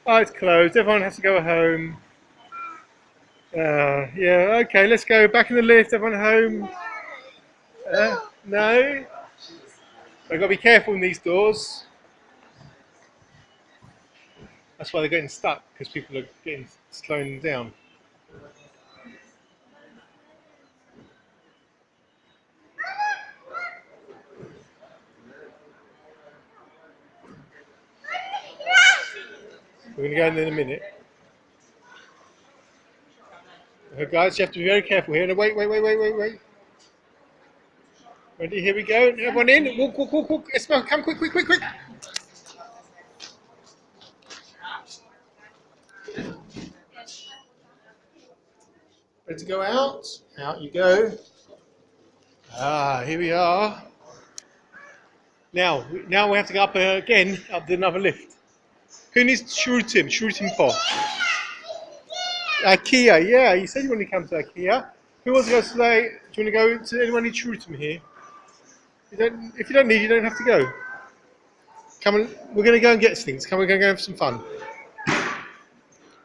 Oh, it's closed. Everyone has to go home. Yeah, okay, let's go back in the lift. Everyone home. No? I've got to be careful in these doors. That's why they're getting stuck, because people are getting slowing down. We're going to go in a minute. Okay, guys, you have to be very careful here. No, wait. Ready? Here we go. Everyone in. Walk. Ismail, come quick. Ready to go out? Out you go. Here we are. Now we have to go up again, up another lift. Who needs shrutim? Shrutim pot. Ikea, yeah. You said you want to come to Ikea. Who wants to go today? Do you want to go to anyone need shrutim here? If you don't need, you don't have to go. Come on, we're going to go and get things. Come, we're going to go have some fun.